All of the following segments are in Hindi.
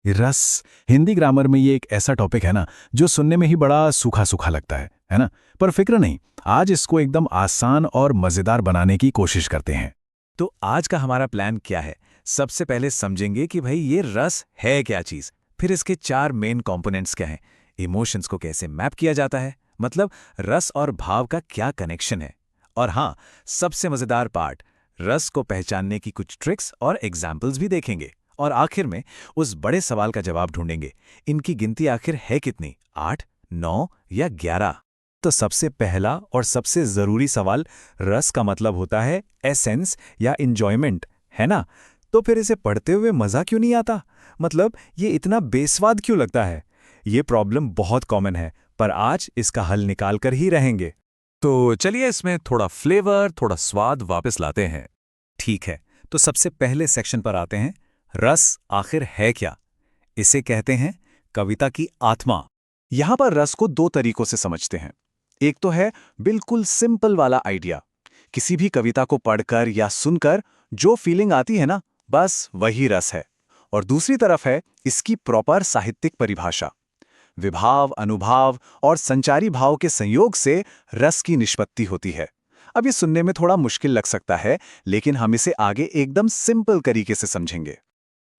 रस हिंदी ग्रामर में ये एक ऐसा टॉपिक है ना जो सुनने में ही बड़ा सूखा सूखा लगता है ना। पर फिक्र नहीं, आज इसको एकदम आसान और मजेदार बनाने की कोशिश करते हैं। तो आज का हमारा प्लान क्या है? सबसे पहले समझेंगे कि भाई ये रस है क्या चीज़, फिर इसके चार मेन कंपोनेंट्स क्या हैं, इमोशंस को कैसे मैप किया जाता है, मतलब रस और भाव का क्या कनेक्शन है, और हाँ, सबसे मज़ेदार पार्ट, रस को पहचानने की कुछ ट्रिक्स और एग्जाम्पल्स भी देखेंगे, और आखिर में उस बड़े सवाल का जवाब ढूंढेंगे, इनकी गिनती आखिर है कितनी, 8, 9 या 11? तो सबसे पहला और सबसे ज़रूरी सवाल, रस का मतलब होता है एसेंस या इंजॉयमेंट, है ना? तो फिर इसे पढ़ते हुए मज़ा क्यों नहीं आता? मतलब ये इतना बेस्वाद क्यों लगता है? ये प्रॉब्लम बहुत कॉमन है, पर आज इसका हल निकाल कर ही रहेंगे। तो चलिए इसमें थोड़ा फ्लेवर, थोड़ा स्वाद वापस लाते हैं। ठीक है, तो सबसे पहले सेक्शन पर आते हैं। रस आखिर है क्या? इसे कहते हैं कविता की आत्मा। यहां पर रस को दो तरीकों से समझते हैं। एक तो है बिल्कुल सिंपल वाला आइडिया, किसी भी कविता को पढ़कर या सुनकर जो फीलिंग आती है ना, बस वही रस है। और दूसरी तरफ है इसकी प्रॉपर साहित्यिक परिभाषा, विभाव, अनुभाव और संचारी भाव के संयोग से रस की निष्पत्ति होती है। अब ये सुनने में थोड़ा मुश्किल लग सकता है, लेकिन हम इसे आगे एकदम सिंपल तरीके से समझेंगे।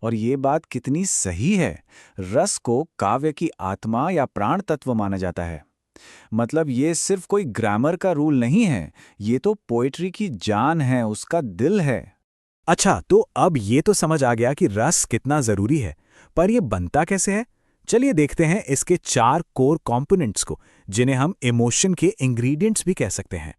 और ये बात कितनी सही है, रस को काव्य की आत्मा या प्राण तत्व माना जाता है। मतलब ये सिर्फ कोई ग्रामर का रूल नहीं है, ये तो पोएट्री की जान है, उसका दिल है। अच्छा, तो अब ये तो समझ आ गया कि रस कितना जरूरी है, पर ये बनता कैसे है? चलिए देखते हैं इसके चार कोर कंपोनेंट्स को, जिन्हें हम इमोशन के इंग्रेडिएंट्स भी कह सकते हैं।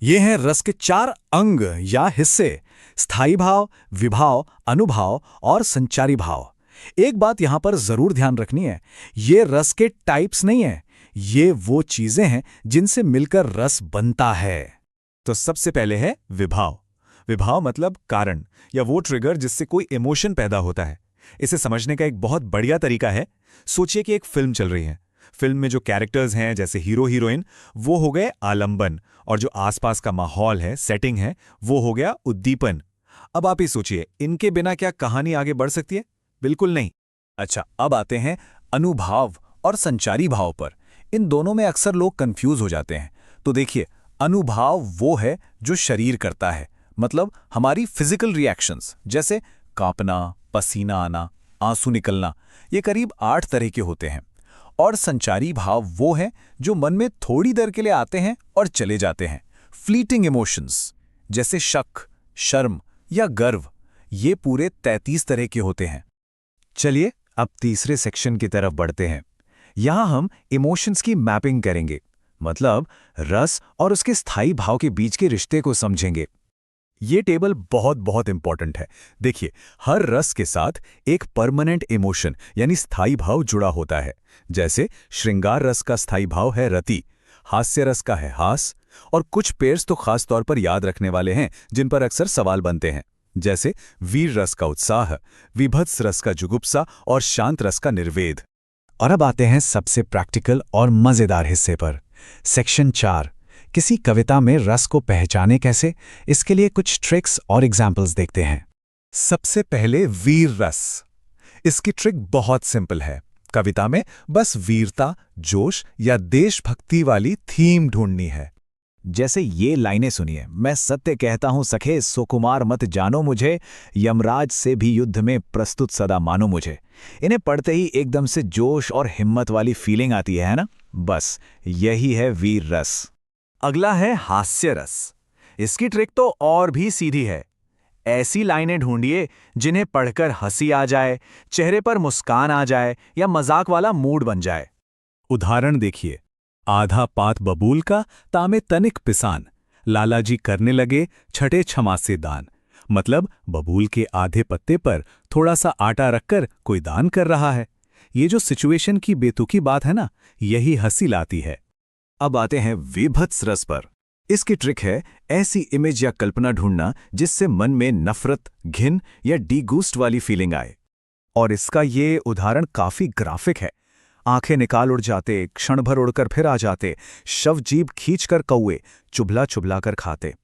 ये हैं रस के चार अंग या हिस्से, स्थायी भाव, विभाव, अनुभाव और संचारी भाव। एक बात यहां पर जरूर ध्यान रखनी है, ये रस के टाइप्स नहीं है, ये वो चीजें हैं जिनसे मिलकर रस बनता है। तो सबसे पहले है विभाव। विभाव मतलब कारण या वो ट्रिगर जिससे कोई इमोशन पैदा होता है। इसे समझने का एक बहुत बढ़िया तरीका है, सोचिए कि एक फिल्म चल रही है। फिल्म में जो कैरेक्टर्स हैं जैसे हीरो हीरोइन, वो हो गए आलंबन, और जो आसपास का माहौल है, सेटिंग है, वो हो गया उद्दीपन। अब आप ही सोचिए, इनके बिना क्या कहानी आगे बढ़ सकती है? बिल्कुल नहीं। अच्छा, अब आते हैं अनुभाव और संचारी भाव पर। इन दोनों में अक्सर लोग कंफ्यूज हो जाते हैं। तो देखिए, अनुभाव वो है जो शरीर करता है, मतलब हमारी फिजिकल रिएक्शंस, जैसे कांपना, पसीना आना, आंसू निकलना, ये करीब 8 तरह के होते हैं। और संचारी भाव वो है जो मन में थोड़ी देर के लिए आते हैं और चले जाते हैं, फ्लीटिंग इमोशंस, जैसे शक, शर्म या गर्व। ये पूरे 33 तरह के होते हैं। चलिए अब तीसरे सेक्शन की तरफ बढ़ते हैं। यहां हम इमोशंस की मैपिंग करेंगे, मतलब रस और उसके स्थायी भाव के बीच के रिश्ते को समझेंगे। ये टेबल बहुत बहुत इंपॉर्टेंट है। देखिए, हर रस के साथ एक परमानेंट इमोशन यानी स्थायी भाव जुड़ा होता है। जैसे श्रृंगार रस का स्थायी भाव है रति, हास्य रस का है हास, और कुछ पेयर्स तो खास तौर पर याद रखने वाले हैं जिन पर अक्सर सवाल बनते हैं, जैसे वीर रस का उत्साह, विभत्स रस का जुगुप्सा और शांत रस का निर्वेद। और अब आते हैं सबसे प्रैक्टिकल और मजेदार हिस्से पर, सेक्शन 4, किसी कविता में रस को पहचाने कैसे। इसके लिए कुछ ट्रिक्स और एग्जाम्पल्स देखते हैं। सबसे पहले वीर रस। इसकी ट्रिक बहुत सिंपल है। कविता में बस वीरता, जोश या देशभक्ति वाली थीम ढूंढनी है। जैसे ये लाइनें सुनिए, मैं सत्य कहता हूं सखे, सुकुमार मत जानो मुझे, यमराज से भी युद्ध में प्रस्तुत सदा मानो मुझे। इन्हें पढ़ते ही एकदम से जोश और हिम्मत वाली फीलिंग आती है ना? बस यही है वीर रस। अगला है हास्य रस। इसकी ट्रिक तो और भी सीधी है। ऐसी लाइनें ढूंढिए जिन्हें पढ़कर हंसी आ जाए, चेहरे पर मुस्कान आ जाए या मजाक वाला मूड बन जाए। उदाहरण देखिए, आधा पात बबूल का तामे तनिक पिसान, लालाजी करने लगे छठे छमा से दान। मतलब बबूल के आधे पत्ते पर थोड़ा सा आटा रखकर कोई दान कर रहा है। ये जो सिचुएशन की बेतुकी बात है ना, यही हंसी लाती है। अब आते हैं विभत्स रस पर। इसकी ट्रिक है ऐसी इमेज या कल्पना ढूंढना जिससे मन में नफरत, घिन या डिगूस्ट वाली फीलिंग आए। और इसका ये उदाहरण काफी ग्राफिक है। आंखें निकाल उड़ जाते, क्षण भर उड़कर फिर आ जाते, शव जीभ खींचकर कौए चुभला चुभला कर खाते।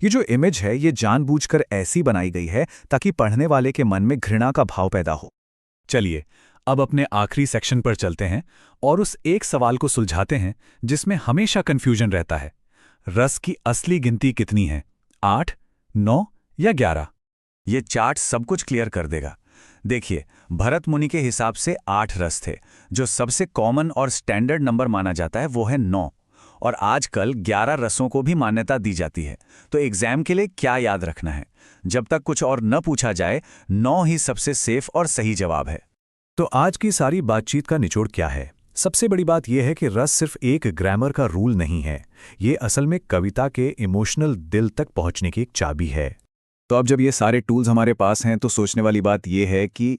ये जो इमेज है, ये जानबूझकर ऐसी बनाई गई है ताकि पढ़ने वाले के मन में घृणा का भाव पैदा हो। चलिए अब अपने आखिरी सेक्शन पर चलते हैं और उस एक सवाल को सुलझाते हैं जिसमें हमेशा कंफ्यूजन रहता है। रस की असली गिनती कितनी है, 8, 9 या 11? ये चार्ट सब कुछ क्लियर कर देगा। देखिए, भरत मुनि के हिसाब से 8 रस थे। जो सबसे कॉमन और स्टैंडर्ड नंबर माना जाता है वो है 9। और आजकल 11 रसों को भी मान्यता दी जाती है। तो एग्जाम के लिए क्या याद रखना है? जब तक कुछ और न पूछा जाए, 9 ही सबसे सेफ और सही जवाब है। तो आज की सारी बातचीत का निचोड़ क्या है? सबसे बड़ी बात यह है कि रस सिर्फ एक ग्रामर का रूल नहीं है। ये असल में कविता के इमोशनल दिल तक पहुंचने की एक चाबी है। तो अब जब ये सारे टूल्स हमारे पास हैं तो सोचने वाली बात ये है कि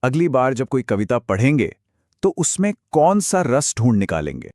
अगली बार जब कोई कविता पढ़ेंगे तो उसमें कौन सा रस ढूंढ निकालेंगे।